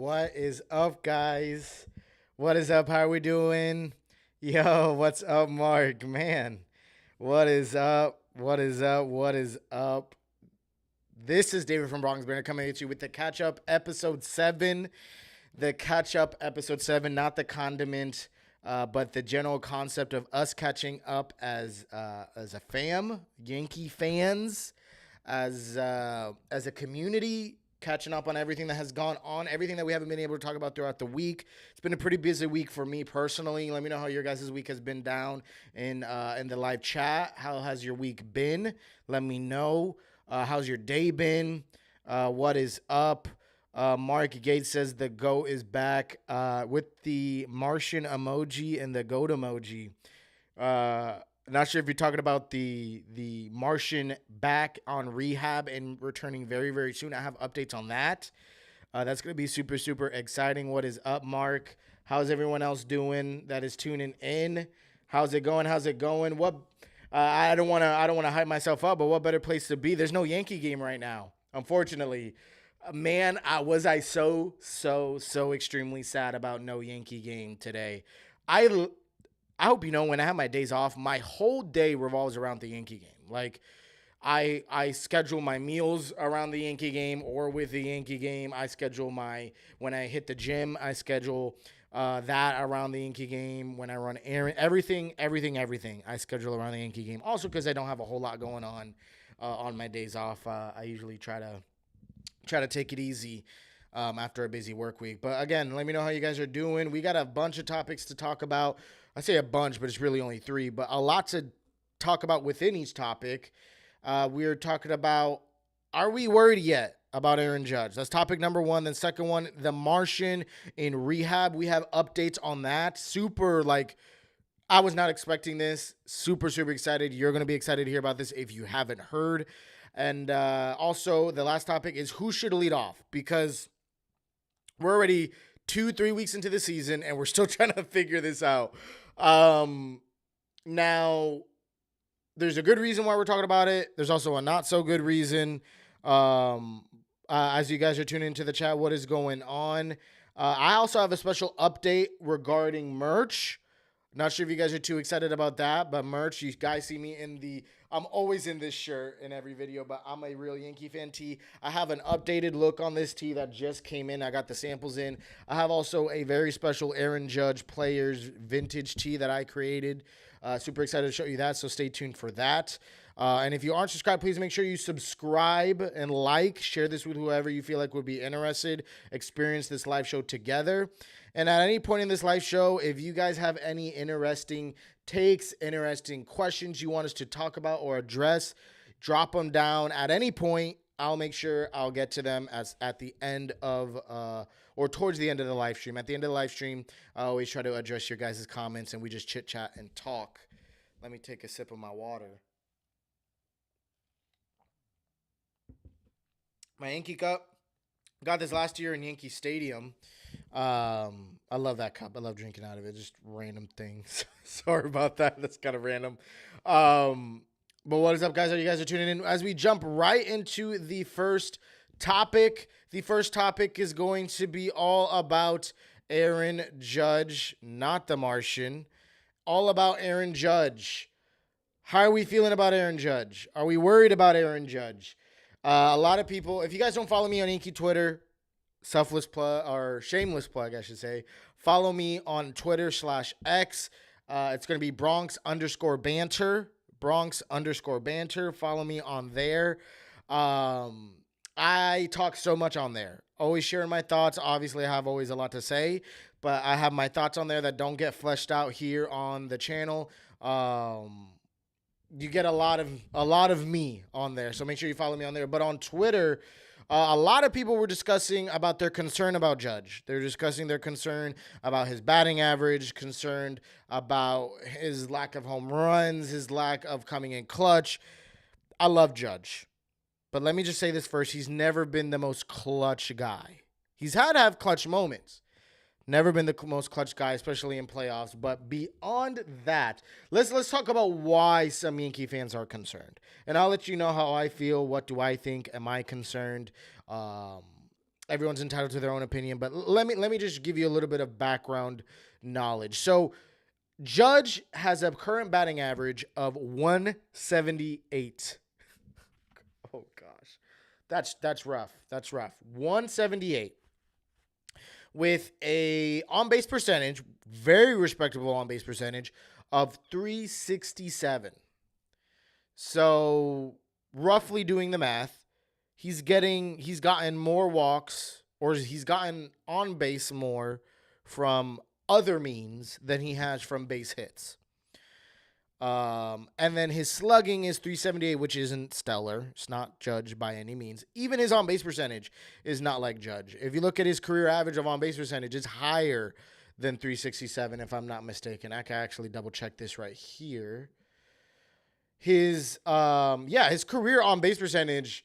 What is up, guys? What is up? How are we doing? Yo, what's up, Mark? Man, what is up? What is up? What is up? This is David from BRONXBANTER coming at you with the catch up episode 7. The catch up episode 7, not the condiment, but the general concept of us catching up as a fam, Yankee fans, as a community, catching up on everything that has gone on, everything that we haven't been able to talk about throughout the week. It's been a pretty busy week for me personally. Let me know how your guys' week has been down in the live chat. How has your week been? Let me know. How's your day been? What is up? Mark Gates says the GOAT is back with the Martian emoji and the GOAT emoji. Not sure if you're talking about the Martian back on rehab and returning very, very soon. I have updates on that. That's going to be super, super exciting. What is up, Mark? How's everyone else doing that is tuning in? How's it going? How's it going? What? I don't want to hype myself up, but what better place to be? There's no Yankee game right now, unfortunately. Man, was I so extremely sad about no Yankee game today. I hope you know when I have my days off, my whole day revolves around the Yankee game. Like I schedule my meals around the Yankee game or with the Yankee game. I schedule when I hit the gym, I schedule that around the Yankee game. When I run errand, everything I schedule around the Yankee game. Also because I don't have a whole lot going on my days off. I usually try to take it easy after a busy work week. But again, let me know how you guys are doing. We got a bunch of topics to talk about. I say a bunch, but it's really only 3, but a lot to talk about within each topic. We're talking about, are we worried yet about Aaron Judge? That's topic number 1. Then second one, the Martian in rehab. We have updates on that. I was not expecting this. Super excited. You're going to be excited to hear about this if you haven't heard. And also, the last topic is who should lead off, because we're already 2-3 weeks into the season and we're still trying to figure this out. Now, there's a good reason why we're talking about it. There's also a not so good reason. As you guys are tuning into the chat, what is going on? I also have a special update regarding merch. Not sure if you guys are too excited about that, but merch, you guys see me I'm always in this shirt in every video, but I'm a real Yankee fan tee. I have an updated look on this tee that just came in. I got the samples in. I have also a very special Aaron Judge Players vintage tee that I created. Super excited to show you that, so stay tuned for that. And if you aren't subscribed, please make sure you subscribe and share this with whoever you feel like would be interested, experience this live show together. And at any point in this live show, if you guys have any interesting takes, interesting questions you want us to talk about or address, drop them down at any point. I'll make sure I'll get to them at the end of or towards the end of the live stream. At the end of the live stream, I always try to address your guys' comments and we just chit chat and talk. Let me take a sip of my water. My Yankee cup. Got this last year in Yankee Stadium. I love that cup. I love drinking out of it. Just random things. Sorry about that. That's kind of random. But what is up, guys? How you guys are tuning in? As we jump right into the first topic, the first topic is going to be all about Aaron Judge, not the Martian. All about Aaron Judge. How are we feeling about Aaron Judge? Are we worried about Aaron Judge? A lot of people, if you guys don't follow me on Yankee Twitter, selfless plug or shameless plug, I should say, follow me on Twitter/X. It's going to be Bronx_banter. Bronx_banter. Follow me on there. I talk so much on there. Always sharing my thoughts. Obviously, I have always a lot to say, but I have my thoughts on there that don't get fleshed out here on the channel. You get a lot of me on there, so make sure you follow me on there. But on Twitter, a lot of people were discussing about their concern about Judge. They're discussing their concern about his batting average, concerned about his lack of home runs, his lack of coming in clutch. I love Judge, but let me just say this first. He's never been the most clutch guy. He's had to have clutch moments. Never been the most clutch guy, especially in playoffs. But beyond that, let's talk about why some Yankee fans are concerned. And I'll let you know how I feel. What do I think? Am I concerned? Everyone's entitled to their own opinion, but let me just give you a little bit of background knowledge. So Judge has a current batting average of 178. Oh gosh. That's rough. That's rough. 178 with a on-base percentage, very respectable on-base percentage of 367. So, roughly doing the math, he's gotten more walks, or he's gotten on base more from other means than he has from base hits. And then his slugging is 378, which isn't stellar. It's not Judge by any means. Even his on base percentage is not like Judge. If you look at his career average of on base percentage, it's higher than 367, if I'm not mistaken. I can actually double check this right here. His career on base percentage,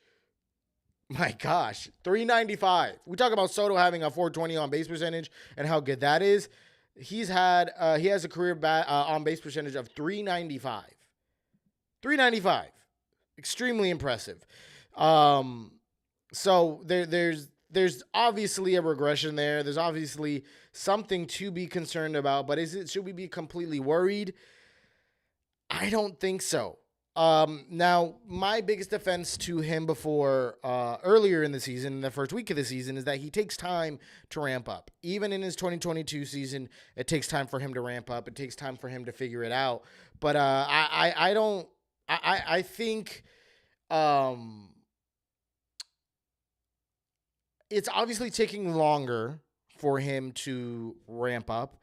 my gosh, 395. We talk about Soto having a 420 on base percentage and how good that is. He has a career on base percentage of 395. 395. Extremely impressive. So there's obviously a regression there. There's obviously something to be concerned about, but should we be completely worried? I don't think so. Now, my biggest defense to him before earlier in the season, in the first week of the season, is that he takes time to ramp up. Even in his 2022 season, it takes time for him to ramp up. It takes time for him to figure it out. But I think it's obviously taking longer for him to ramp up.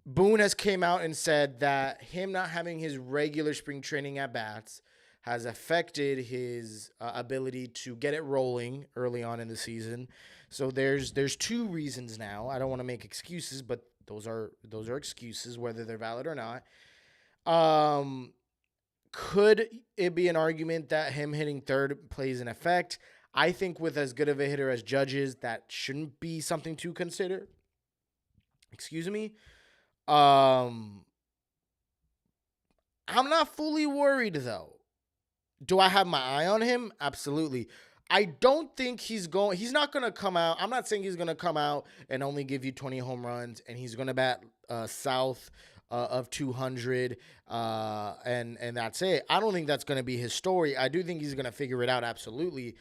Boone has came out and said that him not having his regular spring training at bats has affected his ability to get it rolling early on in the season. So there's two reasons now. I don't want to make excuses, but those are excuses, whether they're valid or not. Could it be an argument that him hitting third plays an effect? I think with as good of a hitter as Judge is, that shouldn't be something to consider. Excuse me. I'm not fully worried, though. Do I have my eye on him? Absolutely. I don't think he's not going to come out. I'm not saying he's going to come out and only give you 20 home runs and he's going to bat south of 200 and that's it. I don't think that's going to be his story. I do think he's going to figure it out, absolutely.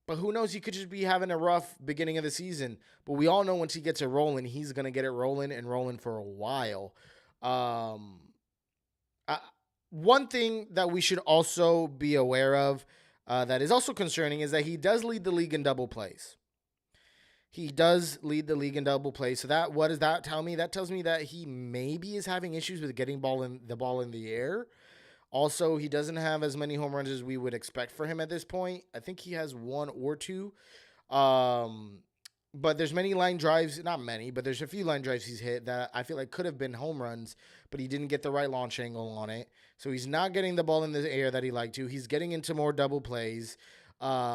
But who knows? He could just be having a rough beginning of the season. But we all know once he gets it rolling, he's going to get it rolling and rolling for a while. One thing that we should also be aware of that is also concerning is that he does lead the league in double plays. He does lead the league in double plays. So what does that tell me? That tells me that he maybe is having issues with getting the ball in the air. Also, he doesn't have as many home runs as we would expect for him at this point. I think he has one or two. But there's many line drives, not many, but there's a few line drives he's hit that I feel like could have been home runs, but he didn't get the right launch angle on it. So he's not getting the ball in the air that he liked to. He's getting into more double plays,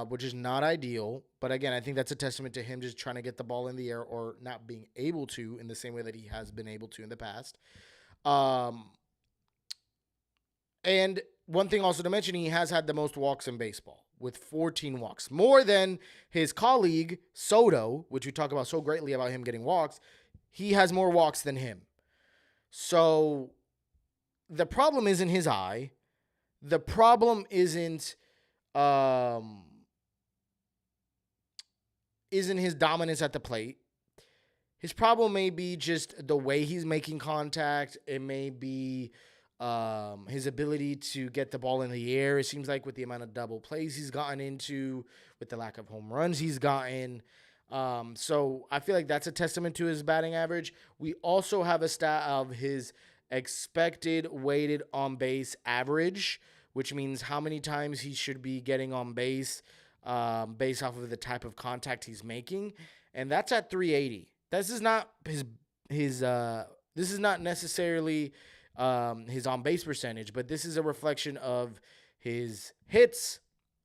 which is not ideal. But again, I think that's a testament to him just trying to get the ball in the air or not being able to in the same way that he has been able to in the past. And one thing also to mention, he has had the most walks in baseball with 14 walks. More than his colleague, Soto, which we talk about so greatly about him getting walks. He has more walks than him. So the problem isn't his eye. The problem isn't his dominance at the plate. His problem may be just the way he's making contact. It may be his ability to get the ball in the air. It seems like with the amount of double plays he's gotten into, with the lack of home runs he's gotten. So I feel like that's a testament to his batting average. We also have a stat of his expected weighted on base average, which means how many times he should be getting on base based off of the type of contact he's making. And that's at 380. This is not this is not necessarily his on-base percentage, but this is a reflection of his hits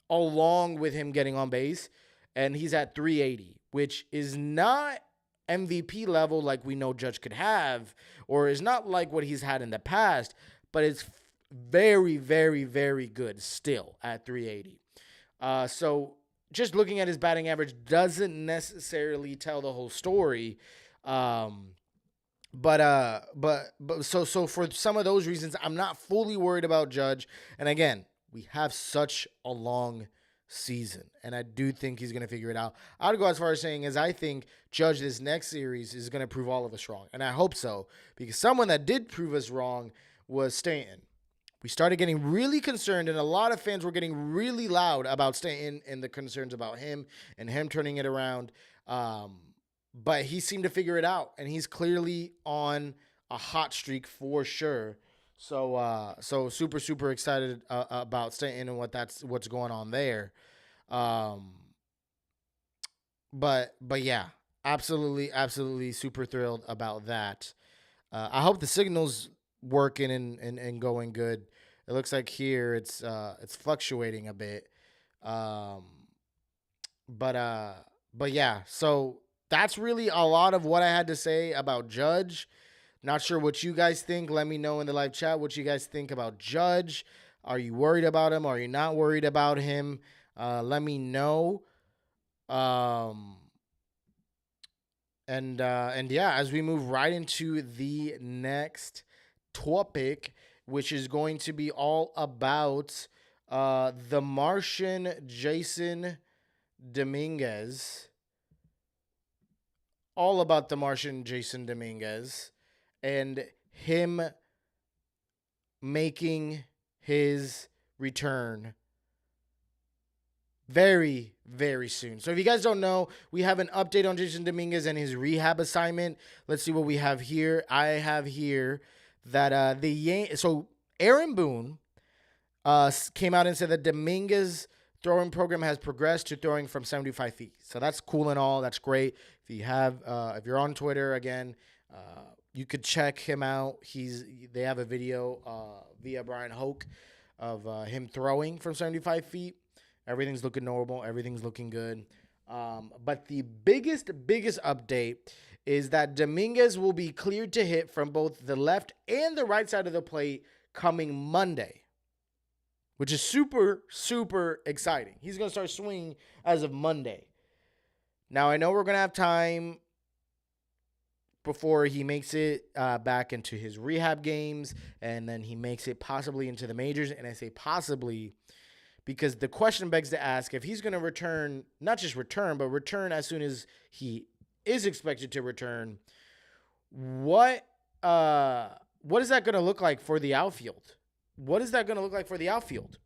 along with him getting on base, and he's at 380, which is not MVP level like we know Judge could have, or is not like what he's had in the past, but it's very, very, very good still at 380. So just looking at his batting average doesn't necessarily tell the whole story. So for some of those reasons, I'm not fully worried about Judge. And again, we have such a long season, and I do think he's going to figure it out. I'd go as far as saying as I think Judge this next series is going to prove all of us wrong, and I hope so, because someone that did prove us wrong was Stanton. We started getting really concerned, and a lot of fans were getting really loud about Stanton and the concerns about him and him turning it around. But he seemed to figure it out, and he's clearly on a hot streak for sure. So super super excited about Stanton and what's going on there. But yeah, absolutely super thrilled about that. I hope the signal's working and going good. It looks like here it's fluctuating a bit. But yeah, so that's really a lot of what I had to say about Judge. Not sure what you guys think. Let me know in the live chat what you guys think about Judge. Are you worried about him? Are you not worried about him? Let me know. And yeah, as we move right into the next topic, which is going to be all about the Martian Jason Dominguez. All about the Martian Jason Dominguez and him making his return very, very soon. So if you guys don't know, we have an update on Jason Dominguez and his rehab assignment. Let's see what we have here. I have here that so Aaron Boone came out and said that Dominguez throwing program has progressed to throwing from 75 feet. So that's cool and all. That's great. If you're on Twitter again, you could check him out. They have a video via Brian Hoke of him throwing from 75 feet. Everything's looking normal. Everything's looking good. But the biggest update is that Dominguez will be cleared to hit from both the left and the right side of the plate coming Monday, which is super, super exciting. He's going to start swinging as of Monday. Now, I know we're going to have time before he makes it back into his rehab games, and then he makes it possibly into the majors. And I say possibly because the question begs to ask, if he's going to return, not just return, but return as soon as he is expected to return, what is that going to look like for the outfield? What is that going to look like for the outfield?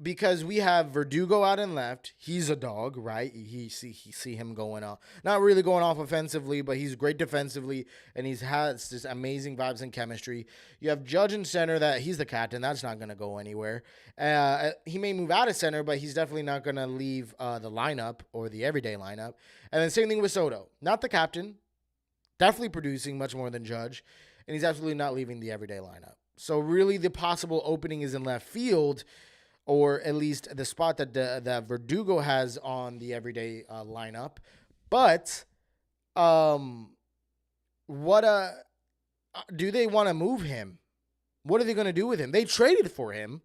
Because we have Verdugo out in left. He's a dog, right? He see him going off. Not really going off offensively, but he's great defensively, and he's has this amazing vibes and chemistry. You have Judge in center. That he's the captain. That's not going to go anywhere. He may move out of center, but he's definitely not going to leave the lineup or the everyday lineup. And then same thing with Soto. Not the captain. Definitely producing much more than Judge. And he's absolutely not leaving the everyday lineup. So really the possible opening is in left field, or at least the spot that Verdugo has on the everyday lineup. But do they want to move him? What are they going to do with him? They traded for him.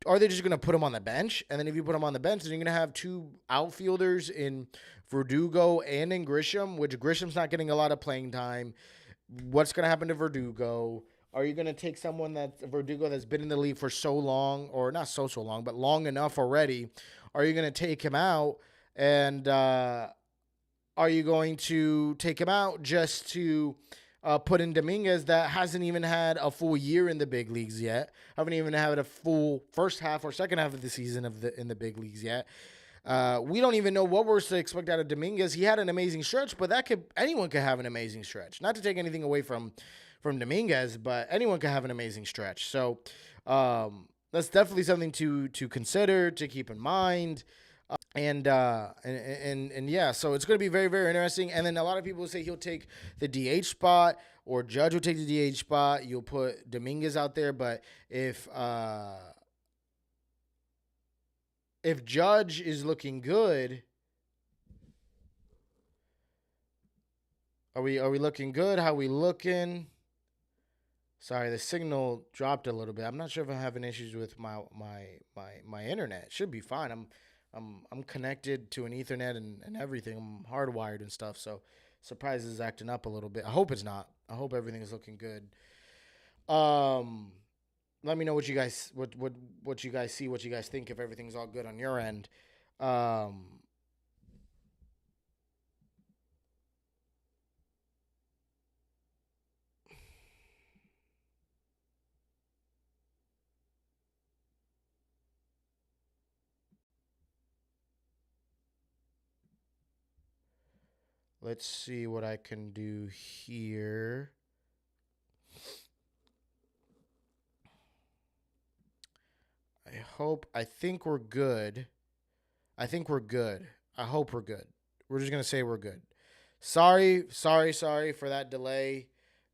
Are they just going to put him on the bench? And then if you put him on the bench, then you're going to have two outfielders in Verdugo and in Grisham, which Grisham's not getting a lot of playing time. What's going to happen to Verdugo? Are you going to take someone Verdugo that's been in the league for so long, or not so long, but long enough already? Are you going to take him out? And are you going to take him out just to put in Dominguez that hasn't even had a full year in the big leagues yet? Haven't even had a full first half or second half of the season in the big leagues yet. We don't even know what we're to expect out of Dominguez. He had an amazing stretch, but anyone could have an amazing stretch. Not to take anything away from Dominguez, but anyone could have an amazing stretch. So that's definitely something to consider, to keep in mind. And yeah, so it's going to be very, very interesting. And then a lot of people say he'll take the DH spot, or Judge will take the DH spot. You'll put Dominguez out there, but if Judge is looking good, are we looking good? How we looking? Sorry, the signal dropped a little bit. I'm not sure if I'm having issues with my internet. Should be fine. I'm connected to an Ethernet and everything. I'm hardwired and stuff. So surprised it's acting up a little bit. I hope it's not. I hope everything is looking good. Um, Let me know what you guys what you guys see, what you guys think, if everything's all good on your end. Um, let's see what I can do here. I think we're good. I think we're good. I hope we're good. We're just gonna say we're good. Sorry for that delay.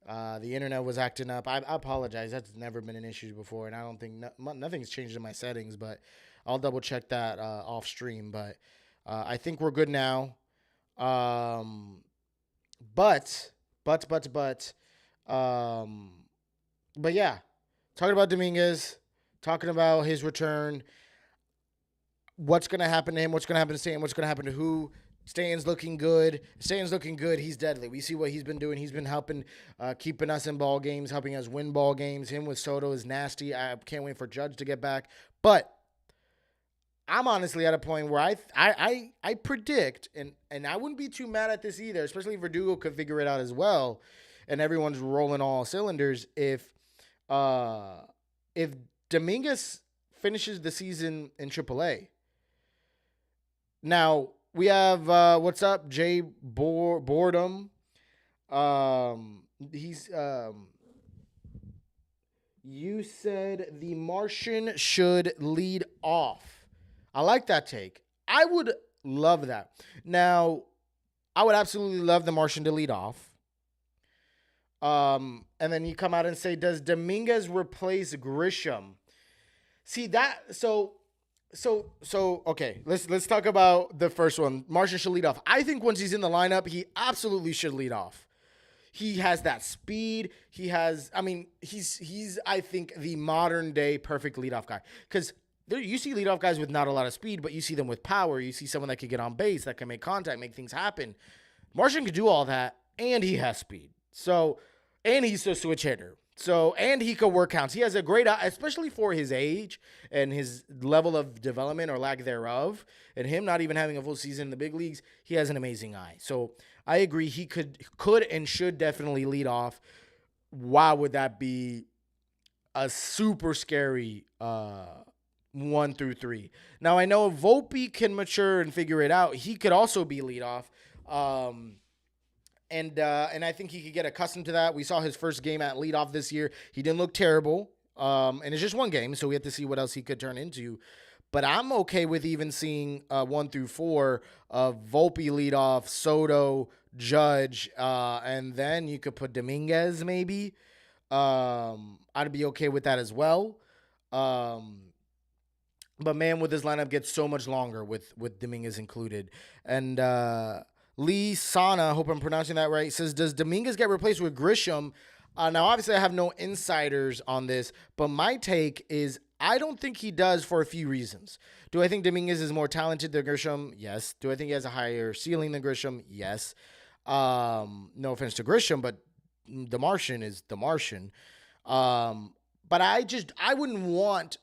The internet was acting up. I apologize. That's never been an issue before, and I don't think nothing's changed in my settings. But I'll double check that off stream. But I think we're good now. Um, but but but but um, but yeah, talking about Dominguez, talking about his return, what's going to happen to him, what's going to happen to Stan, what's going to happen to who. Stan's looking good. Stan's looking good. He's deadly. We see what he's been doing. He's been helping, keeping us in ball games, helping us win ball games. Him with Soto is nasty. I can't wait for Judge to get back. But I'm honestly at a point where I predict, and I wouldn't be too mad at this either, especially if Verdugo could figure it out as well, and everyone's rolling all cylinders. If Dominguez finishes the season in AAA. Now, we have what's up, Jay Boredom. He's you said the Martian should lead off. I like that take. I would love that. Now, I would absolutely love the Martian to lead off. And then you come out and say, does Dominguez replace Grisham? See that So okay, let's talk about the first one. Martian should lead off. I think once he's in the lineup, he absolutely should lead off. He has that speed. He's I think the modern day perfect leadoff guy. Because you see leadoff guys with not a lot of speed, but you see them with power. You see someone that can get on base, that can make contact, make things happen. Martian can do all that, and he has speed. And he's a switch hitter. And he could work counts. He has a great eye, especially for his age and his level of development or lack thereof, and him not even having a full season in the big leagues. He has an amazing eye. So I agree. He could and should definitely lead off. Wow, would that be a super scary 1 through 3? Now I know Volpe can mature and figure it out. He could also be lead off. And I think he could get accustomed to that. We saw his first game at leadoff this year. He didn't look terrible. And it's just one game, so we have to see what else he could turn into. But I'm okay with even seeing 1 through 4 of Volpe leadoff, Soto, Judge, and then you could put Dominguez maybe. I'd be okay with that as well. But man, with this lineup gets so much longer with Dominguez included. And Lee Sana, hope I'm pronouncing that right, says, does Dominguez get replaced with Grisham? Now, obviously, I have no insiders on this, but my take is I don't think he does for a few reasons. Do I think Dominguez is more talented than Grisham? Yes. Do I think he has a higher ceiling than Grisham? Yes. No offense to Grisham, but the Martian is the Martian. But I wouldn't want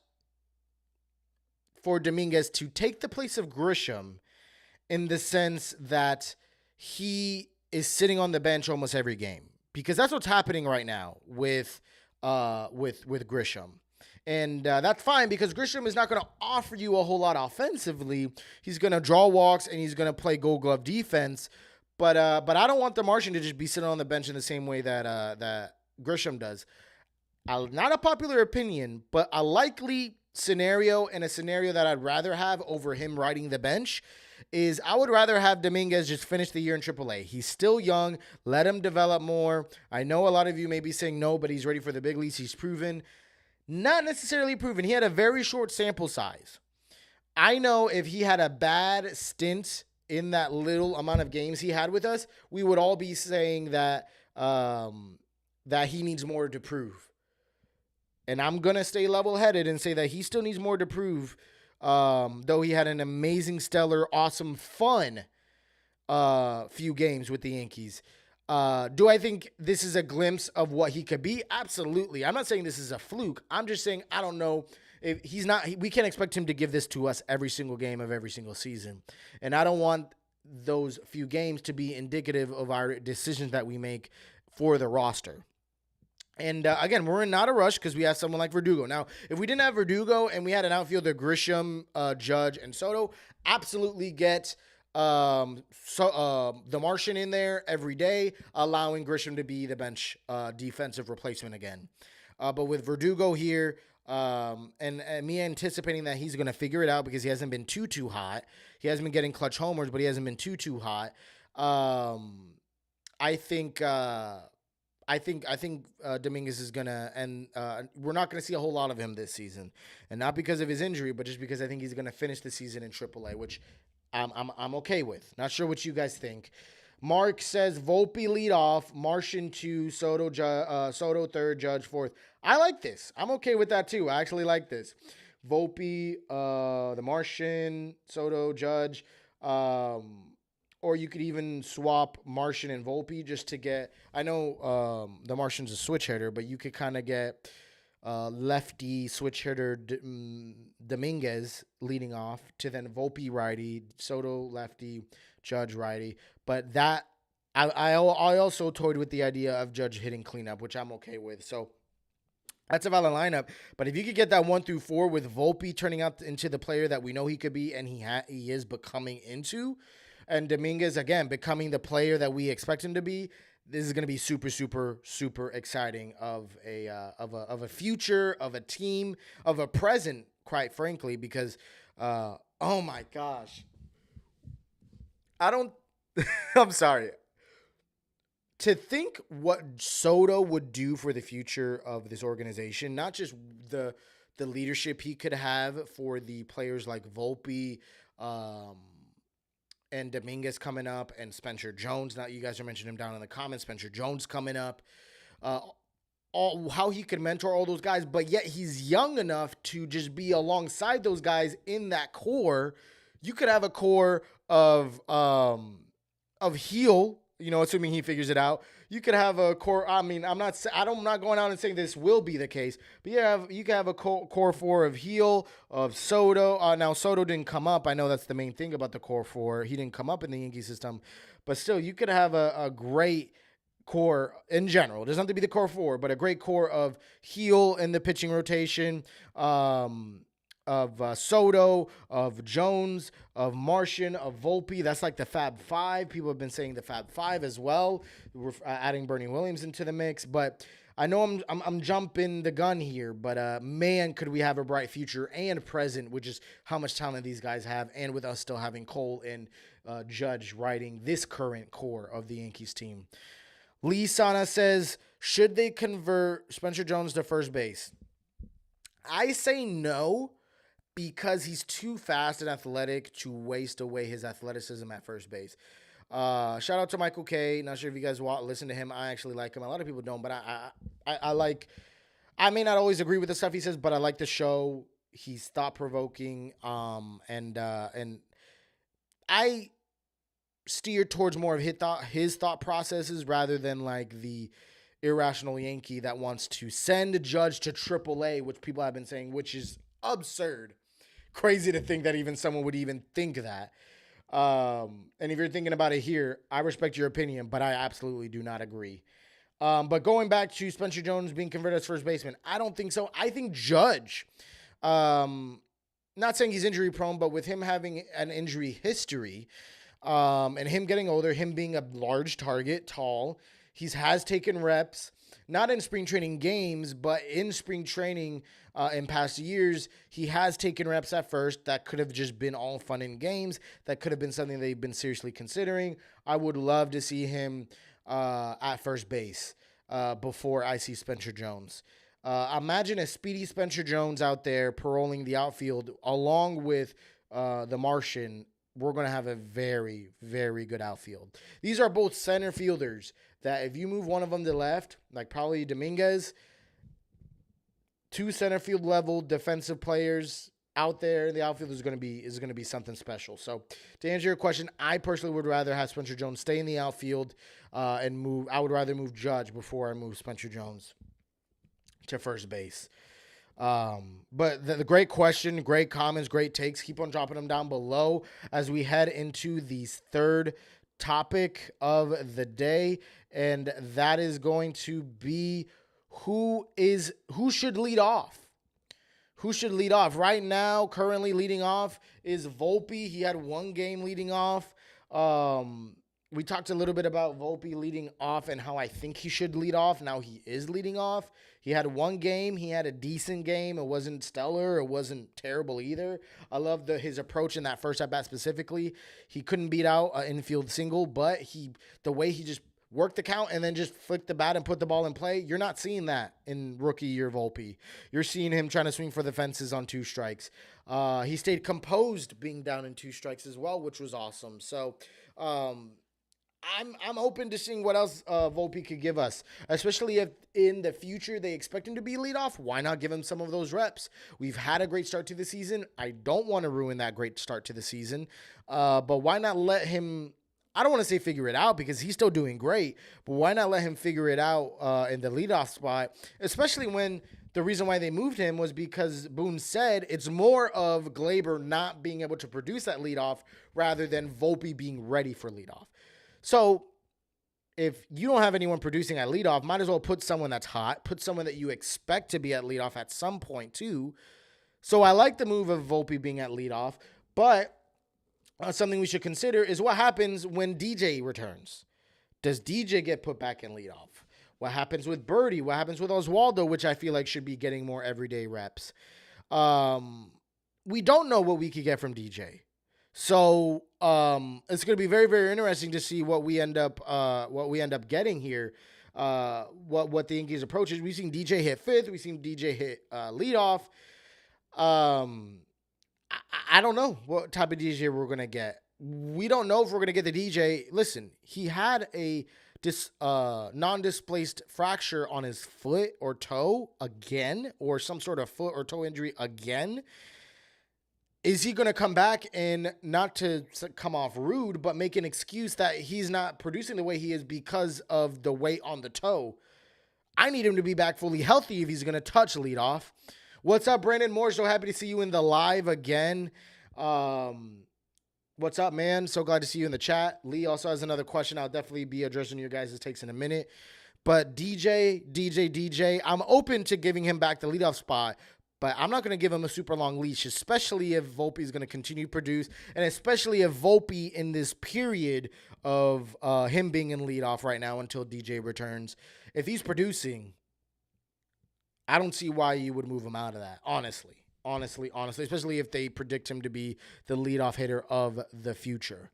for Dominguez to take the place of Grisham in the sense that he is sitting on the bench almost every game, because that's what's happening right now with Grisham. And that's fine, because Grisham is not going to offer you a whole lot offensively. He's going to draw walks and he's going to play Gold Glove defense. But I don't want the Martian to just be sitting on the bench in the same way that Grisham does. Not a popular opinion, but a likely scenario, and a scenario that I'd rather have over him riding the bench, is I would rather have Dominguez just finish the year in AAA. He's still young. Let him develop more. I know a lot of you may be saying no, but he's ready for the big leagues. He's proven. Not necessarily proven. He had a very short sample size. I know if he had a bad stint in that little amount of games he had with us, we would all be saying that that he needs more to prove. And I'm going to stay level-headed and say that he still needs more to prove, though he had an amazing, stellar, awesome, fun few games with the Yankees. Do I think this is a glimpse of what he could be? Absolutely. I'm not saying this is a fluke. I'm just saying I don't know if he's not. We can't expect him to give this to us every single game of every single season, and I don't want those few games to be indicative of our decisions that we make for the roster. And again, we're in not a rush because we have someone like Verdugo. Now, if we didn't have Verdugo and we had an outfielder, Grisham, Judge, and Soto, absolutely get the Martian in there every day, allowing Grisham to be the bench defensive replacement again. But with Verdugo here, and me anticipating that he's going to figure it out because he hasn't been too hot. He hasn't been getting clutch homers, but he hasn't been too hot. I think Dominguez is gonna, and we're not gonna see a whole lot of him this season, and not because of his injury, but just because I think he's gonna finish the season in AAA, which I'm okay with. Not sure what you guys think. Mark says Volpe lead off, Martian 2, Soto Soto 3rd, Judge 4th. I like this. I'm okay with that too. I actually like this. Volpe, the Martian, Soto, Judge, or you could even swap Martian and Volpe just to get. I know the Martian's a switch hitter, but you could kind of get lefty switch hitter Dominguez leading off to then Volpe righty, Soto lefty, Judge righty. But that I also toyed with the idea of Judge hitting cleanup, which I'm okay with. So that's a valid lineup. But if you could get that 1 through 4 with Volpe turning out into the player that we know he could be and he is becoming into, and Dominguez again becoming the player that we expect him to be, this is going to be super exciting of a future, of a team, of a present, quite frankly, because oh my gosh, I'm sorry. To think what Soto would do for the future of this organization, not just the leadership he could have for the players like Volpe, and Dominguez coming up, and Spencer Jones. Now you guys are mentioning him down in the comments. Spencer Jones coming up. How he could mentor all those guys, but yet he's young enough to just be alongside those guys in that core. You could have a core of heel, assuming he figures it out. You could have a core. I mean, I'm not going out and saying this will be the case, but you could have a core 4 of heel, of Soto. Now Soto didn't come up. I know that's the main thing about the core 4. He didn't come up in the Yankee system, but still, you could have a great core in general. It doesn't have to be the core 4, but a great core of heel in the pitching rotation. Of Soto, of Jones, of Martian, of Volpe. That's like the Fab 5. People have been saying the Fab 5 as well. We're adding Bernie Williams into the mix, but I know I'm jumping the gun here, but man, could we have a bright future and present, which is how much talent these guys have, and with us still having Cole and Judge riding this current core of the Yankees team. Lee Sana says, should they convert Spencer Jones to first base? I say no, because he's too fast and athletic to waste away his athleticism at first base. Shout out to Michael K. Not sure if you guys listen to him. I actually like him. A lot of people don't, but I like. I may not always agree with the stuff he says, but I like the show. He's thought provoking, and I steer towards more of his thought processes rather than like the irrational Yankee that wants to send Judge to AAA, which people have been saying, which is absurd. Crazy to think that even someone would even think that. And if you're thinking about it here, I respect your opinion, but I absolutely do not agree. But going back to Spencer Jones being converted as first baseman, I don't think so. I think Judge, not saying he's injury prone, but with him having an injury history, and him getting older, him being a large target, tall, he has taken reps, not in spring training games, but in spring training in past years, he has taken reps at first. That could have just been all fun and games. That could have been something they've been seriously considering. I would love to see him at first base before I see Spencer Jones. Imagine a speedy Spencer Jones out there paroling the outfield along with the Martian. We're going to have a very, very good outfield. These are both center fielders that if you move one of them to left, like probably Dominguez, two center field level defensive players out there in the outfield is going to be something special. So to answer your question, I personally would rather have Spencer Jones stay in the outfield and move. I would rather move Judge before I move Spencer Jones to first base. But the great question, great comments, great takes. Keep on dropping them down below as we head into the third topic of the day, and that is going to be who should lead off. Who should lead off? Right now, currently leading off is Volpe. He had one game leading off. We talked a little bit about Volpe leading off and how I think he should lead off. Now he is leading off. He had one game. He had a decent game. It wasn't stellar. It wasn't terrible either. I love his approach in that first at-bat specifically. He couldn't beat out an infield single, but the way he just worked the count and then just flicked the bat and put the ball in play, you're not seeing that in rookie year Volpe. You're seeing him trying to swing for the fences on 2 strikes. He stayed composed being down in 2 strikes as well, which was awesome. So I'm open to seeing what else Volpe could give us, especially if in the future they expect him to be leadoff. Why not give him some of those reps? We've had a great start to the season. I don't want to ruin that great start to the season, but why not let him – I don't want to say figure it out because he's still doing great, but why not let him figure it out in the leadoff spot, especially when the reason why they moved him was because Boone said it's more of Glaber not being able to produce that leadoff rather than Volpe being ready for leadoff. So if you don't have anyone producing at leadoff, might as well put someone that's hot, put someone that you expect to be at leadoff at some point too. So I like the move of Volpe being at leadoff, but something we should consider is what happens when DJ returns. Does DJ get put back in leadoff? What happens with Birdie? What happens with Oswaldo, which I feel like should be getting more everyday reps? We don't know what we could get from DJ. So it's going to be very, very interesting to see what we end up getting here. What the Yankees approach is. We've seen DJ hit 5th. We've seen DJ hit leadoff. I don't know what type of DJ we're going to get. We don't know if we're going to get the DJ. Listen, he had a non-displaced fracture on his foot or toe again, or some sort of foot or toe injury again. Is he going to come back and, not to come off rude, but make an excuse that he's not producing the way he is because of the weight on the toe? I need him to be back fully healthy if he's going to touch leadoff. What's up, Brandon Moore? So happy to see you in the live again. What's up, man? So glad to see you in the chat. Lee also has another question. I'll definitely be addressing your guys' takes in a minute. But DJ, I'm open to giving him back the leadoff spot, but I'm not going to give him a super long leash, especially if Volpe is going to continue to produce, and especially if Volpe in this period of him being in leadoff right now until DJ returns, if he's producing, I don't see why you would move him out of that, honestly, especially if they predict him to be the leadoff hitter of the future.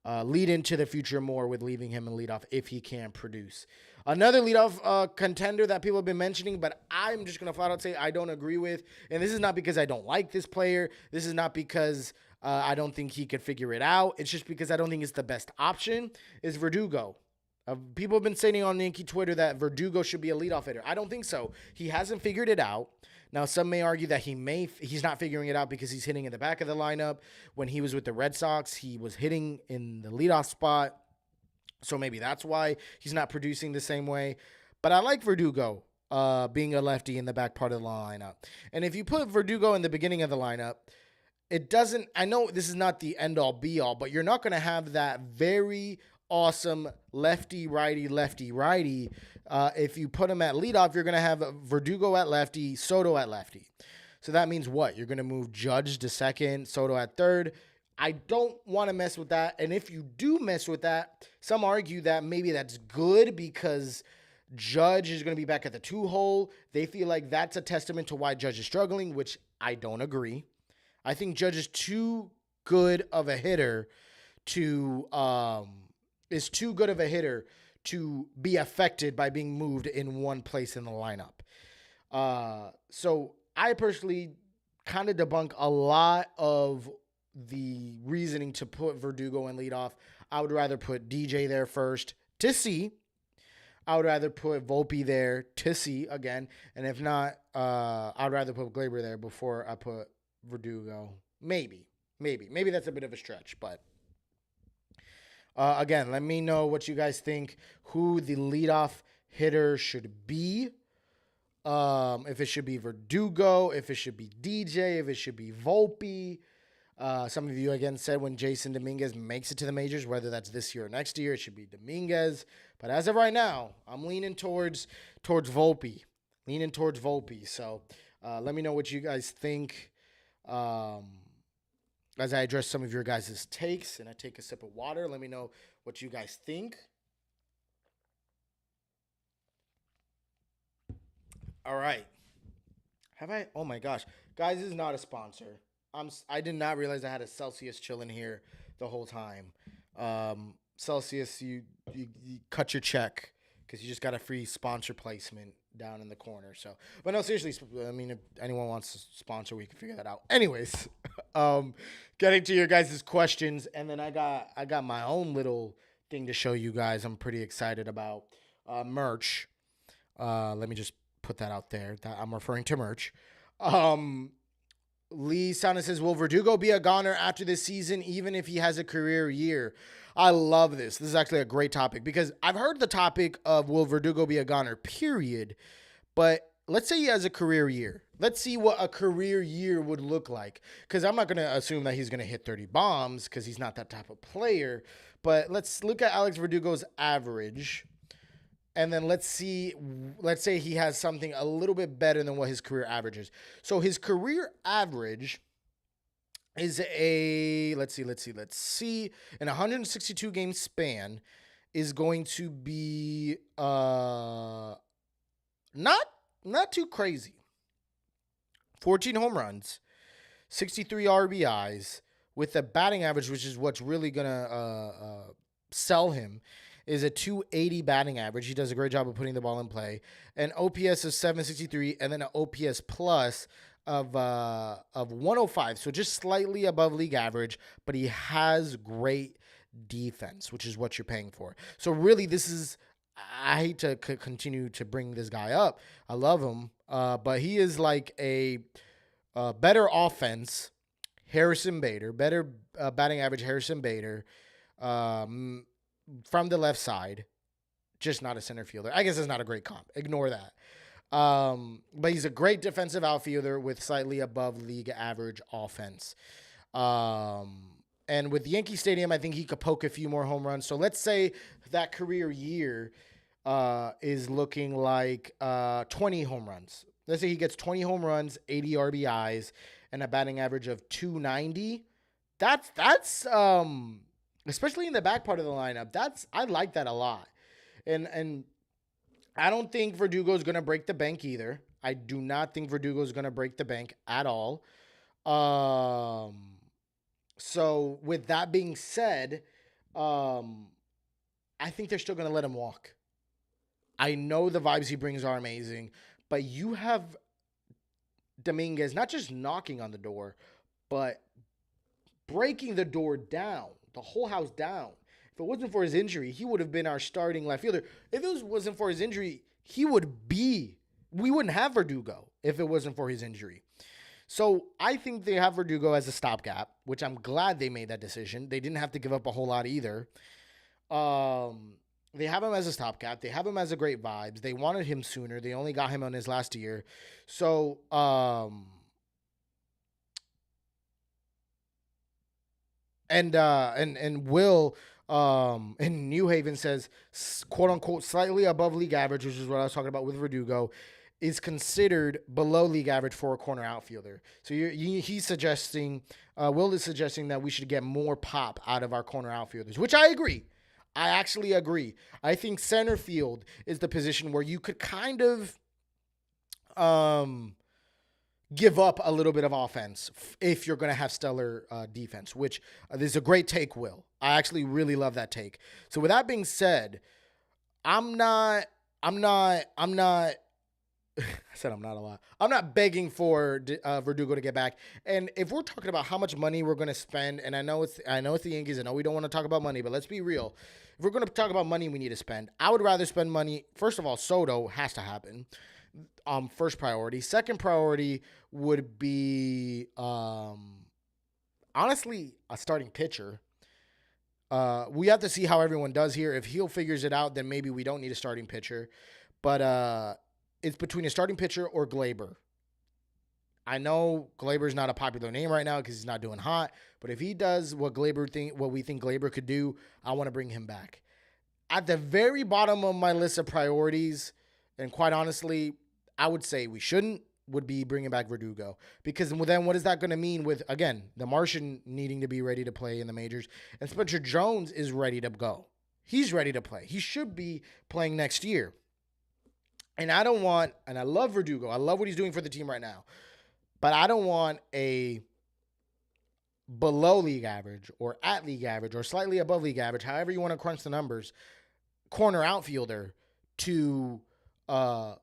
Lead into the future more with leaving him in leadoff if he can produce. Another leadoff contender that people have been mentioning, but I'm just going to flat out say I don't agree with, and this is not because I don't like this player. This is not because I don't think he could figure it out. It's just because I don't think it's the best option, is Verdugo. People have been saying on Yankee Twitter that Verdugo should be a leadoff hitter. I don't think so. He hasn't figured it out. Now, some may argue that he's not figuring it out because he's hitting in the back of the lineup. When he was with the Red Sox, he was hitting in the leadoff spot. So maybe that's why he's not producing the same way. But I like Verdugo being a lefty in the back part of the lineup. And if you put Verdugo in the beginning of the lineup, it doesn't – I know this is not the end-all, be-all, but you're not going to have that very – awesome lefty-righty. If you put him at leadoff, you're going to have Verdugo at lefty, Soto at lefty. So that means what? You're going to move Judge to second, Soto at third. I don't want to mess with that. And if you do mess with that, some argue that maybe that's good because Judge is going to be back at the 2-hole. They feel like that's a testament to why Judge is struggling, which I don't agree. I think Judge is too good of a hitter to be affected by being moved in one place in the lineup. So I personally kind of debunk a lot of the reasoning to put Verdugo in leadoff. I would rather put DJ there first to see. I would rather put Volpe there to see again. And if not, I'd rather put Glaber there before I put Verdugo. Maybe. Maybe that's a bit of a stretch, but again, let me know what you guys think, who the leadoff hitter should be. If it should be Verdugo, if it should be DJ, if it should be Volpe. Some of you again said when Jason Dominguez makes it to the majors, whether that's this year or next year, it should be Dominguez. But as of right now, I'm leaning towards Volpe. So let me know what you guys think. As I address some of your guys' takes and I take a sip of water, let me know what you guys think. All right. Have I? Oh my gosh. Guys, this is not a sponsor. I did not realize I had a Celsius chilling here the whole time. Celsius, you cut your check because you just got a free sponsor placement down in the corner. So, but no, seriously, I mean, if anyone wants to sponsor, we can figure that out. Anyways, getting to your guys' questions, and then I got my own little thing to show you guys. I'm pretty excited about merch. Let me just put that out there. That I'm referring to merch. Lee Sana says, will Verdugo be a goner after this season, even if he has a career year? I love this. This is actually a great topic because I've heard the topic of will Verdugo be a goner, period. But let's say he has a career year. Let's see what a career year would look like. Because I'm not going to assume that he's going to hit 30 bombs because he's not that type of player. But let's look at Alex Verdugo's average. And then let's say he has something a little bit better than what his career average is. So his career average is let's see, in a 162 game span is going to be not too crazy. 14 home runs, 63 RBIs with a batting average, which is what's really going to sell him, is a 280 batting average. He does a great job of putting the ball in play. An OPS of 763 and then an OPS plus of 105. So just slightly above league average, but he has great defense, which is what you're paying for. So really I hate to continue to bring this guy up. I love him. But he is like a better offense, Harrison Bader, better batting average, Harrison Bader, from the left side, just not a center fielder. I guess it's not a great comp. Ignore that. But he's a great defensive outfielder with slightly above league average offense. And with Yankee Stadium, I think he could poke a few more home runs. So let's say that career year is looking like 20 home runs. Let's say he gets 20 home runs, 80 RBIs, and a batting average of 290. That's especially in the back part of the lineup. I like that a lot. And I don't think Verdugo is going to break the bank either. I do not think Verdugo is going to break the bank at all. So with that being said, I think they're still going to let him walk. I know the vibes he brings are amazing, but you have Dominguez not just knocking on the door, but breaking the door down. The whole house down. If it wasn't for his injury, he would have been our starting left fielder. If it wasn't for his injury, we wouldn't have Verdugo if it wasn't for his injury. So I think they have Verdugo as a stopgap, which I'm glad they made that decision. They didn't have to give up a whole lot either. They have him as a stopgap. They have him as a great vibes. They wanted him sooner. They only got him on his last year. So, And Will in New Haven says, quote unquote, slightly above league average, which is what I was talking about with Verdugo, is considered below league average for a corner outfielder. So he's suggesting, Will is suggesting that we should get more pop out of our corner outfielders, which I agree. I actually agree. I think center field is the position where you could kind of give up a little bit of offense if you're going to have stellar defense, which this is a great take, Will. I actually really love that take. So with that being said, I'm not I said I'm not a lot. I'm not begging for Verdugo to get back. And if we're talking about how much money we're going to spend, and I know it's the Yankees. I know we don't want to talk about money, but let's be real. If we're going to talk about money we need to spend, I would rather spend money. First of all, Soto has to happen. First priority. Second priority would be honestly a starting pitcher. We have to see how everyone does here. If Heel figures it out, then maybe we don't need a starting pitcher. But it's between a starting pitcher or Glaber. I know Glaber's not a popular name right now because he's not doing hot. But if he does what we think Glaber could do, I want to bring him back. At the very bottom of my list of priorities, and quite honestly, I would say we shouldn't, would be bringing back Verdugo. Because then what is that going to mean with, again, the Martian needing to be ready to play in the majors, and Spencer Jones is ready to go. He's ready to play. He should be playing next year. And I love Verdugo. I love what he's doing for the team right now. But I don't want a below league average or at league average or slightly above league average, however you want to crunch the numbers, corner outfielder to, I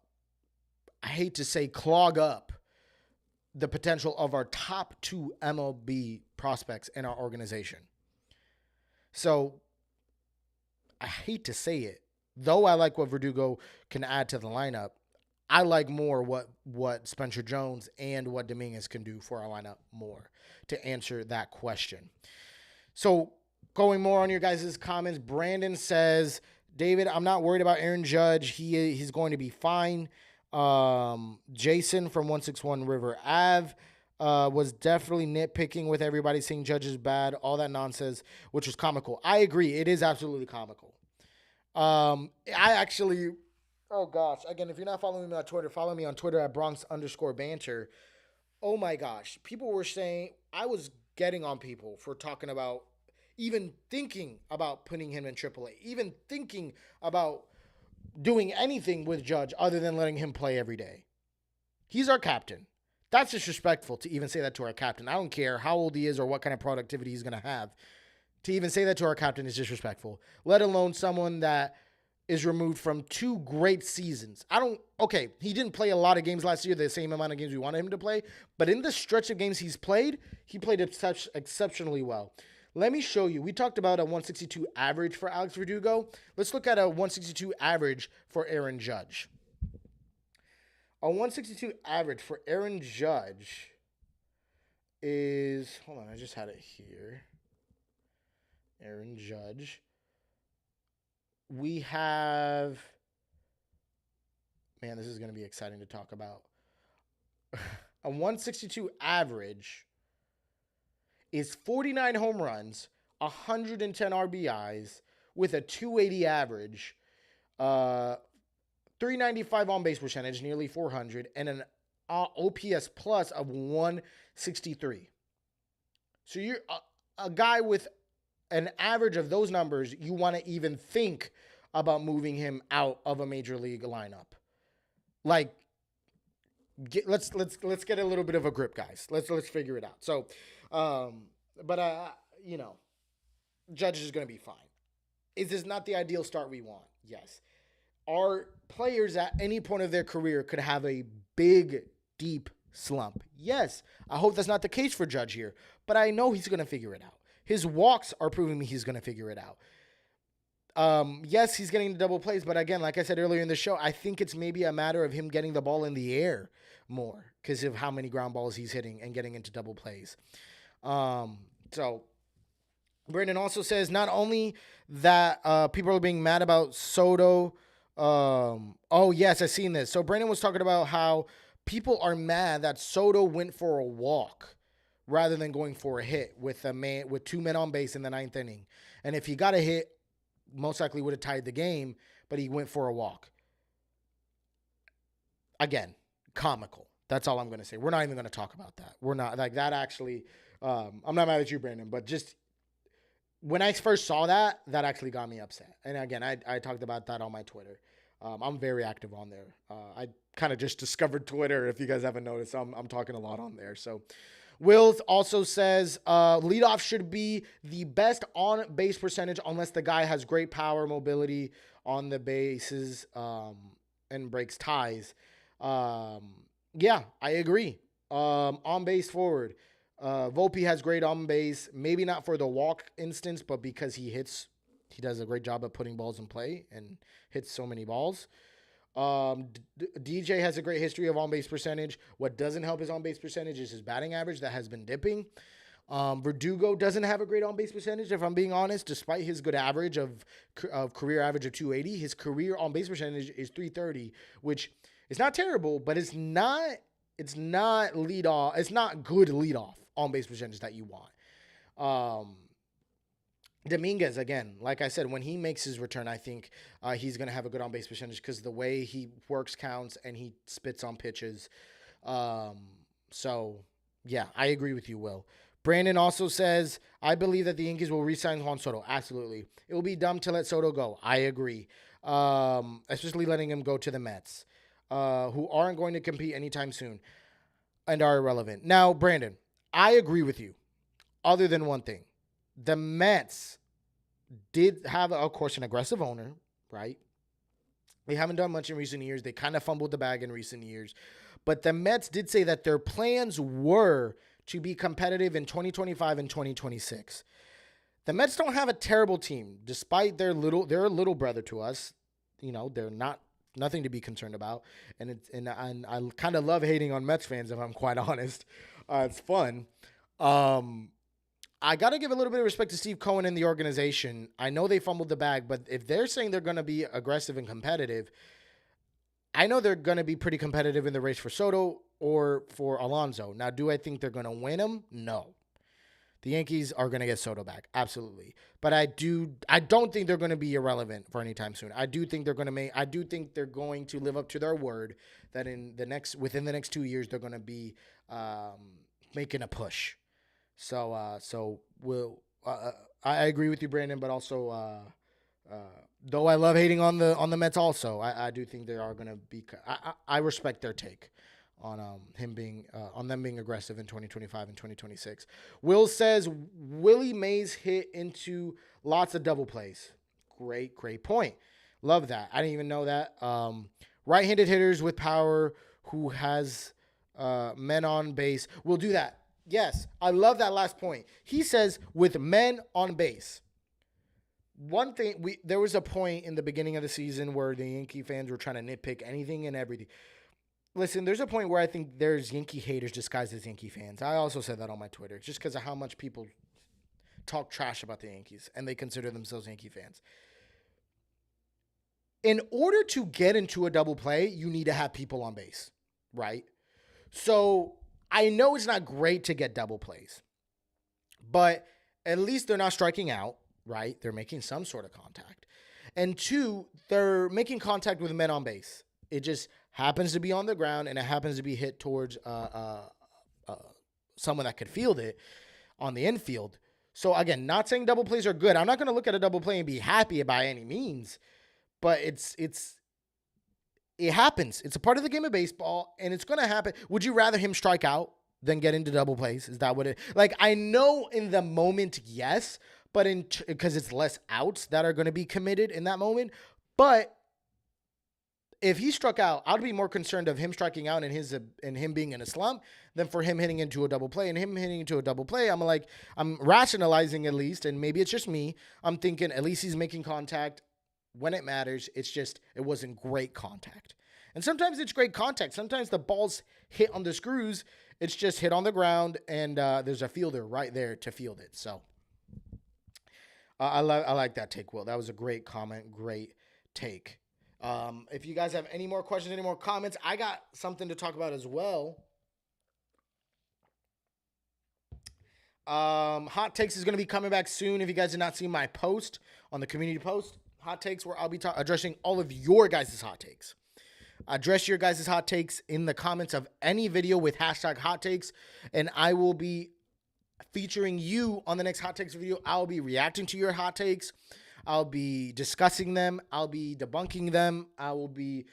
hate to say, clog up the potential of our top 2 MLB prospects in our organization. So I hate to say it. Though I like what Verdugo can add to the lineup, I like more what Spencer Jones and what Dominguez can do for our lineup more to answer that question. So going more on your guys' comments, Brandon says, David, I'm not worried about Aaron Judge. He's going to be fine. Jason from 161 River Ave was definitely nitpicking with everybody saying Judge is bad, all that nonsense, which was comical. I agree. It is absolutely comical. I actually, oh gosh, again, if you're not following me on Twitter, follow me on Twitter at Bronx_banter. Oh my gosh, people were saying, I was getting on people for talking about, even thinking about putting him in AAA, even thinking about doing anything with Judge other than letting him play every day. He's our captain. That's disrespectful to even say that to our captain. I don't care how old he is or what kind of productivity he's going to have. To even say that to our captain is disrespectful, let alone someone that is removed from 2 great seasons. He didn't play a lot of games last year, the same amount of games we wanted him to play, but in the stretch of games he played exceptionally well. Let me show you. We talked about a 162 average for Alex Verdugo. Let's look at a 162 average for Aaron Judge. A 162 average for Aaron Judge is, hold on, I just had it here. Aaron Judge. We have, man, this is going to be exciting to talk about. A 162 average is 49 home runs, 110 RBIs with a 280 average, 395 on base percentage, nearly 400, and an OPS plus of 163. So you're a guy with an average of those numbers, you want to even think about moving him out of a major league lineup. Like, let's get a little bit of a grip, guys. Let's figure it out. So, Judge is going to be fine. Is this not the ideal start we want? Yes. Our players at any point of their career could have a big, deep slump. Yes. I hope that's not the case for Judge here, but I know he's going to figure it out. His walks are proving me he's going to figure it out. Yes, he's getting the double plays, but again, like I said earlier in the show, I think it's maybe a matter of him getting the ball in the air more because of how many ground balls he's hitting and getting into double plays. So Brandon also says not only that people are being mad about Soto. Oh, yes, I've seen this. So Brandon was talking about how people are mad that Soto went for a walk rather than going for a hit with 2 men on base in the 9th inning. And if he got a hit, most likely would have tied the game, but he went for a walk. Again, comical. That's all I'm going to say. We're not even going to talk about that. We're not, like, that actually, I'm not mad at you, Brandon, but just when I first saw that, that actually got me upset. And again, I talked about that on my Twitter. I'm very active on there. I kind of just discovered Twitter, if you guys haven't noticed. I'm talking a lot on there, so... Will also says leadoff should be the best on-base percentage unless the guy has great power, mobility on the bases, and breaks ties. Yeah, I agree. On base forward. Volpe has great on base. Maybe not for the walk instance, but because he does a great job at putting balls in play and hits so many balls. DJ has a great history of on base percentage. What doesn't help his on base percentage is his batting average that has been dipping. Verdugo doesn't have a great on base percentage, if I'm being honest, despite his good average of career average of 280. His career on base percentage is 330, which is not terrible, but it's not lead off. It's not good lead off on base percentage that you want. Dominguez, again, like I said, when he makes his return, I think he's going to have a good on base percentage because the way he works counts and he spits on pitches. So, yeah, I agree with you, Will. Brandon also says, I believe that the Yankees will re-sign Juan Soto. Absolutely. It will be dumb to let Soto go. I agree. Especially letting him go to the Mets, who aren't going to compete anytime soon and are irrelevant. Now, Brandon, I agree with you, other than one thing. The Mets did have, of course, an aggressive owner, right? They haven't done much in recent years. They kind of fumbled the bag in recent years. But the Mets did say that their plans were to be competitive in 2025 and 2026. The Mets don't have a terrible team, despite they're a little brother to us. You know, they're nothing to be concerned about. And I kind of love hating on Mets fans, if I'm quite honest. It's fun. I got to give a little bit of respect to Steve Cohen and the organization. I know they fumbled the bag, but if they're saying they're going to be aggressive and competitive, I know they're going to be pretty competitive in the race for Soto or for Alonso. Now, do I think they're going to win them? No. The Yankees are going to get Soto back, absolutely. But I don't think they're going to be irrelevant for any time soon. I do think they're going to live up to their word that within the next 2 years they're going to be making a push. So I agree with you, Brandon, but also though I love hating on the Mets also, I do think they are going to be. I respect their take on them being aggressive in 2025 and 2026. Will says Willie Mays hit into lots of double plays. Great point. Love that. I didn't even know that. Right-handed hitters with power who has men on base will do that. Yes, I love that last point. He says with men on base. One thing, there was a point in the beginning of the season where the Yankee fans were trying to nitpick anything and everything. Listen, there's a point where I think there's Yankee haters disguised as Yankee fans. I also said that on my Twitter, just because of how much people talk trash about the Yankees and they consider themselves Yankee fans. In order to get into a double play, you need to have people on base, right? So I know it's not great to get double plays, but at least they're not striking out, right? They're making some sort of contact. And two, they're making contact with men on base. It just happens to be on the ground, and it happens to be hit towards someone that could field it on the infield. So, again, not saying double plays are good. I'm not going to look at a double play and be happy by any means, but it happens. It's a part of the game of baseball, and it's going to happen. Would you rather him strike out than get into double plays? Is that what it – like, I know in the moment, yes, but because it's less outs that are going to be committed in that moment. But if he struck out, I'd be more concerned of him striking out and him being in a slump than for him hitting into a double play. And him hitting into a double play, I'm rationalizing at least, and maybe it's just me. I'm thinking at least he's making contact when it matters. It's just it wasn't great contact. And sometimes it's great contact. Sometimes the ball's hit on the screws. It's just hit on the ground, and there's a fielder right there to field it. So I like that take, Will. That was a great comment, great take. If you guys have any more questions, any more comments, I got something to talk about as well. Hot Takes is going to be coming back soon. If you guys did not see my post on the community post, Hot Takes, where I'll be addressing all of your guys' hot takes. Address your guys' hot takes in the comments of any video with hashtag Hot Takes, and I will be featuring you on the next Hot Takes video. I'll be reacting to your hot takes. I'll be discussing them. I'll be debunking them. I will be,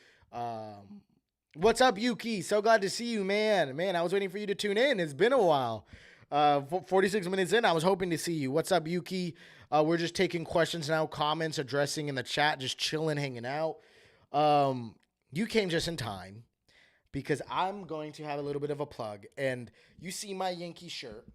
what's up, Yuki? So glad to see you, man. Man, I was waiting for you to tune in. It's been a while. 46 minutes in, I was hoping to see you. What's up, Yuki? We're just taking questions now, comments, addressing in the chat, just chilling, hanging out. You came just in time. because I'm going to have a little bit of a plug. And you see my Yankee shirt.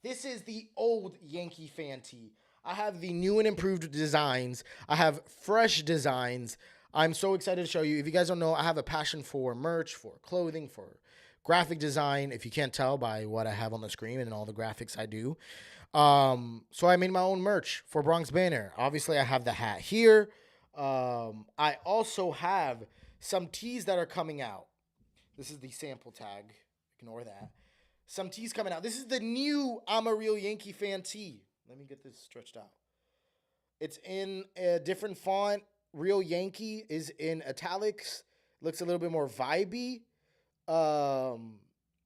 This is the old Yankee fan tee. I have the new and improved designs. I have fresh designs. I'm so excited to show you. If you guys don't know, I have a passion for merch, for clothing, for graphic design, if you can't tell by what I have on the screen and all the graphics I do. So I made my own merch for Bronx Banner. Obviously, I have the hat here. I also have some tees that are coming out. This is the sample tag. Ignore that. Some tees coming out. This is the new I'm a Real Yankee Fan tee. Let me get this stretched out. It's in a different font. Real Yankee is in italics. Looks a little bit more vibey.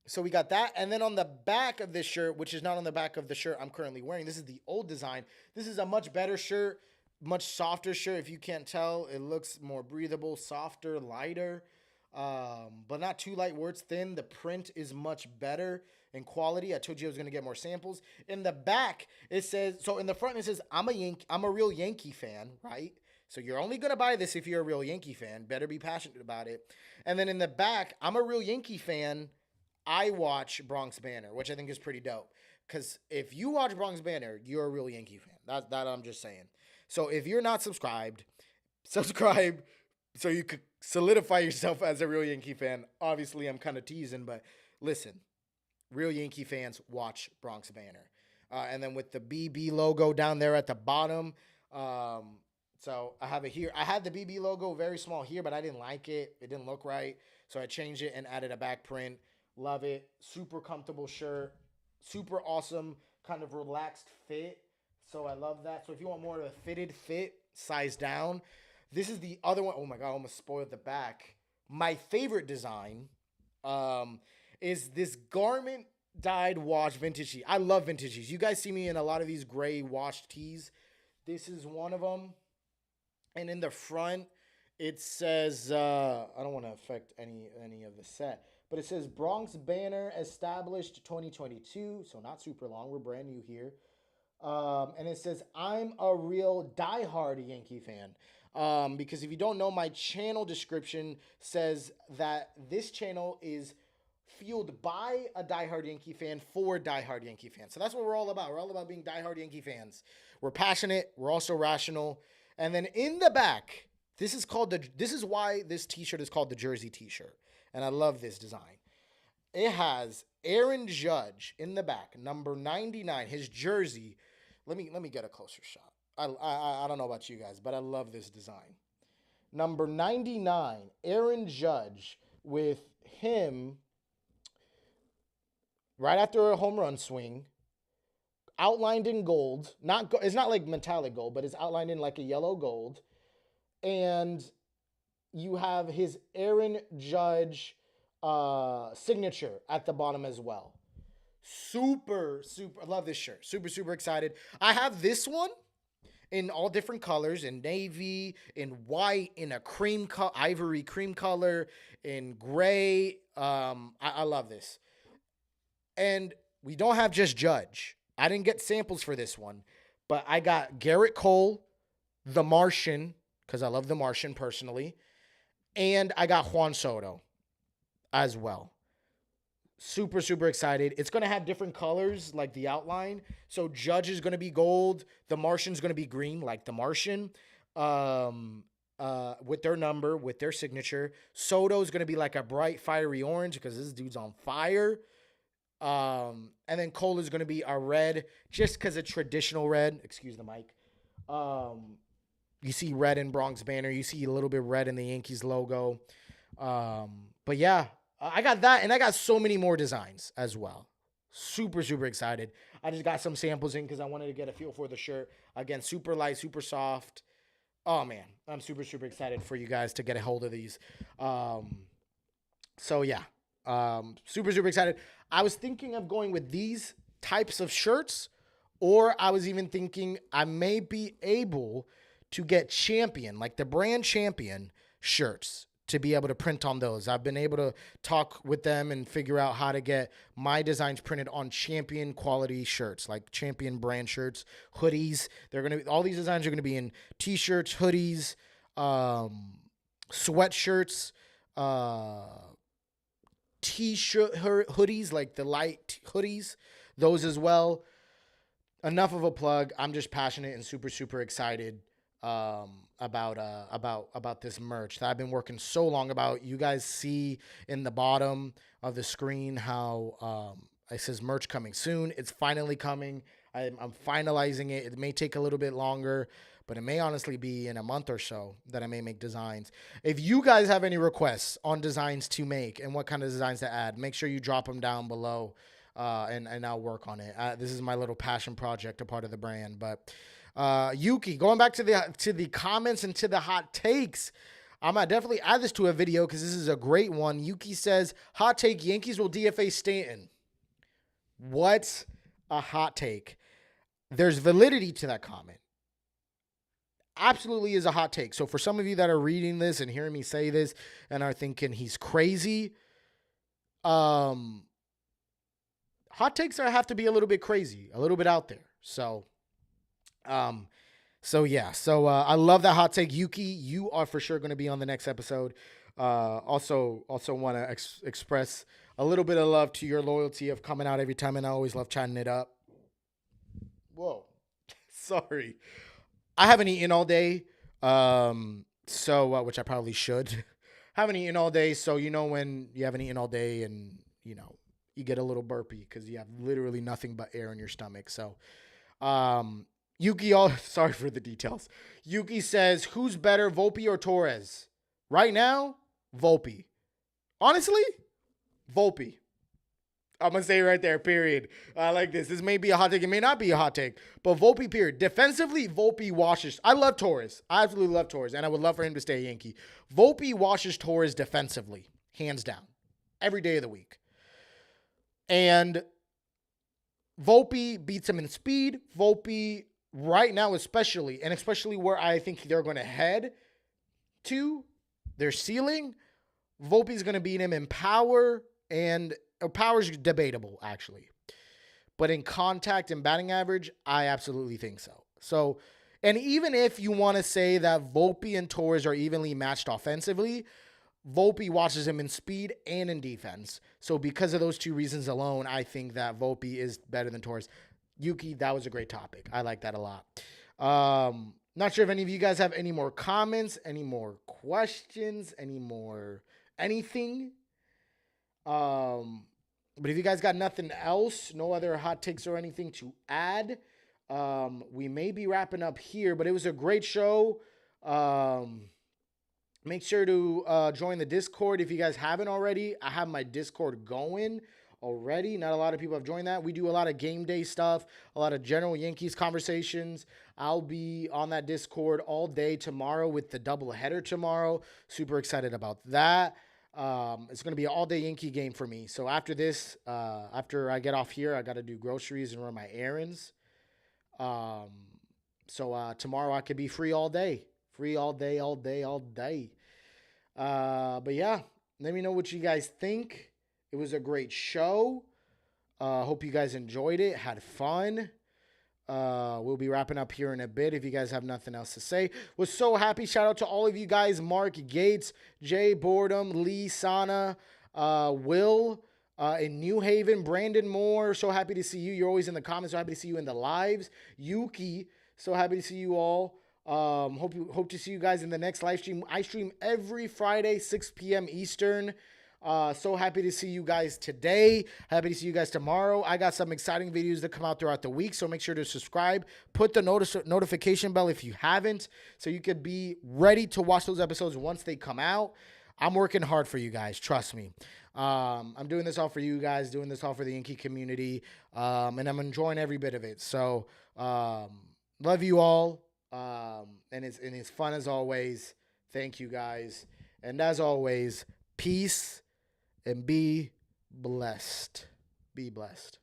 So we got that. And then on the back of this shirt, which is not on the back of the shirt I'm currently wearing, this is the old design. This is a much better shirt, much softer shirt. If you can't tell, it looks more breathable, softer, lighter, but not too light where it's thin. The print is much better in quality. I told you I was going to get more samples. In the back, it says, so in the front, it says, I'm a real Yankee fan, right? So you're only going to buy this if you're a real Yankee fan. Better be passionate about it. And then in the back, I'm a real Yankee fan. I watch Bronx Banner, which I think is pretty dope. Because if you watch Bronx Banner, you're a real Yankee fan. That I'm just saying. So if you're not subscribed, subscribe so you could solidify yourself as a real Yankee fan. Obviously, I'm kind of teasing, but listen. Real Yankee fans watch Bronx Banner. And then with the BB logo down there at the bottom. So I have it here. I had the BB logo very small here, but I didn't like it. It didn't look right. So I changed it and added a back print. Love it. Super comfortable shirt. Super awesome kind of relaxed fit. So I love that. So if you want more of a fitted fit, size down. This is the other one. Oh my God, I almost spoiled the back. My favorite design is this garment dyed wash vintage tee. I love vintage tees. You guys see me in a lot of these gray washed tees. This is one of them. And in the front, it says, I don't want to affect any of the set. But it says Bronx Banner established 2022. So not super long. We're brand new here. And it says, I'm a real diehard Yankee fan. Because if you don't know, my channel description says that this channel is fueled by a diehard Yankee fan for diehard Yankee fans. So that's what we're all about. We're all about being diehard Yankee fans. We're passionate. We're also rational. And then in the back, this is why this t-shirt is called the Jersey t-shirt. And I love this design. It has Aaron Judge in the back, number 99, his jersey. Let me get a closer shot. I don't know about you guys, but I love this design. Number 99, Aaron Judge, with him right after a home run swing, outlined in gold. It's not like metallic gold, but it's outlined in like a yellow gold. And you have his Aaron Judge signature at the bottom as well. Super, I love this shirt. Super excited. I have this one in all different colors, in navy, in white, in a ivory cream color, in gray. I love this. And we don't have just Judge. I didn't get samples for this one, but I got Garrett Cole, The Martian, because I love The Martian personally, and I got Juan Soto as well. Super excited. It's going to have different colors like the outline. So Judge is going to be gold. The Martian's going to be green like The Martian with their number, with their signature. Soto's going to be like a bright fiery orange because this dude's on fire. And then Cole is going to be a red just because of traditional red. Excuse the mic. You see red in Bronx Banner. You see a little bit red in the Yankees logo. But yeah, I got that, and I got so many more designs as well. Super excited. I just got some samples in because I wanted to get a feel for the shirt. Again, super light, super soft. Oh, man. I'm super excited for you guys to get a hold of these. So, yeah. Super excited. I was thinking of going with these types of shirts, or I was even thinking I may be able to get Champion, like the brand Champion shirts, to be able to print on those. I've been able to talk with them and figure out how to get my designs printed on Champion quality shirts, like Champion brand shirts, hoodies. All these designs are going to be in t-shirts, hoodies, sweatshirts, t-shirt hoodies, like the light hoodies, those as well. Enough of a plug. I'm just passionate and super, super excited about this merch that I've been working so long about. You guys see in the bottom of the screen how it says merch coming soon. It's finally coming. I'm finalizing it. It may take a little bit longer, but it may honestly be in a month or so that I may make designs. If you guys have any requests on designs to make and what kind of designs to add, make sure you drop them down below, and I'll work on it. This is my little passion project, a part of the brand. But Yuki, going back to the comments and to the hot takes, I'm going to definitely add this to a video because this is a great one. Yuki says, hot take, Yankees will DFA Stanton. What a hot take. There's validity to that comment. Absolutely is a hot take. So for some of you that are reading this and hearing me say this and are thinking he's crazy, hot takes have to be a little bit crazy, a little bit out there. So yeah. So I love that hot take, Yuki. You are for sure going to be on the next episode. Also want to express a little bit of love to your loyalty of coming out every time, and I always love chatting it up. Whoa, sorry. I haven't eaten all day, which I probably should. Haven't eaten all day, so you know when you haven't eaten all day and, you know, you get a little burpy because you have literally nothing but air in your stomach. So, Yuki, sorry for the details. Yuki says, who's better, Volpe or Torres? Right now, Volpe. Honestly, Volpe. I'm going to say right there, period. I like this. This may be a hot take. It may not be a hot take. But Volpe, period. Defensively, Volpe washes. I love Torres. I absolutely love Torres. And I would love for him to stay a Yankee. Volpe washes Torres defensively. Hands down. Every day of the week. And Volpe beats him in speed. Volpe, right now especially, and especially where I think they're going to head to, their ceiling, Volpe's going to beat him in power, and power's debatable, actually. But in contact and batting average, I absolutely think so. So, and even if you want to say that Volpe and Torres are evenly matched offensively, Volpe watches him in speed and in defense. So because of those two reasons alone, I think that Volpe is better than Torres. Yuki, that was a great topic. I like that a lot. Not sure if any of you guys have any more comments, any more questions, any more anything. But if you guys got nothing else, no other hot takes or anything to add, we may be wrapping up here. But it was a great show. Make sure to join the Discord if you guys haven't already. I have my Discord going already. Not a lot of people have joined that. We do a lot of game day stuff, a lot of general Yankees conversations. I'll be on that Discord all day tomorrow with the doubleheader tomorrow. Super excited about that. It's going to be an all-day Yankee game for me. So after this, after I get off here, I got to do groceries and run my errands. So tomorrow I could be free all day. Free all day, all day, all day. But yeah, let me know what you guys think. It was a great show. Hope you guys enjoyed it, had fun. We'll be wrapping up here in a bit if you guys have nothing else to say. Was so happy. Shout out to all of you guys. Mark Gates, Jay Boredom, Lee Sana, Will in New Haven, Brandon Moore. So happy to see you. You're always in the comments. So happy to see you in the lives. Yuki, so happy to see you all. Hope to see you guys in the next live stream. I stream every Friday, 6 p.m. Eastern. So happy to see you guys today. Happy to see you guys tomorrow. I got some exciting videos that come out throughout the week, so make sure to subscribe. Put the notification bell if you haven't, so you could be ready to watch those episodes once they come out. I'm working hard for you guys. Trust me. I'm doing this all for you guys, doing this all for the Yankee community, and I'm enjoying every bit of it. So love you all. And it's fun as always. Thank you guys. And as always, peace and be blessed. Be blessed.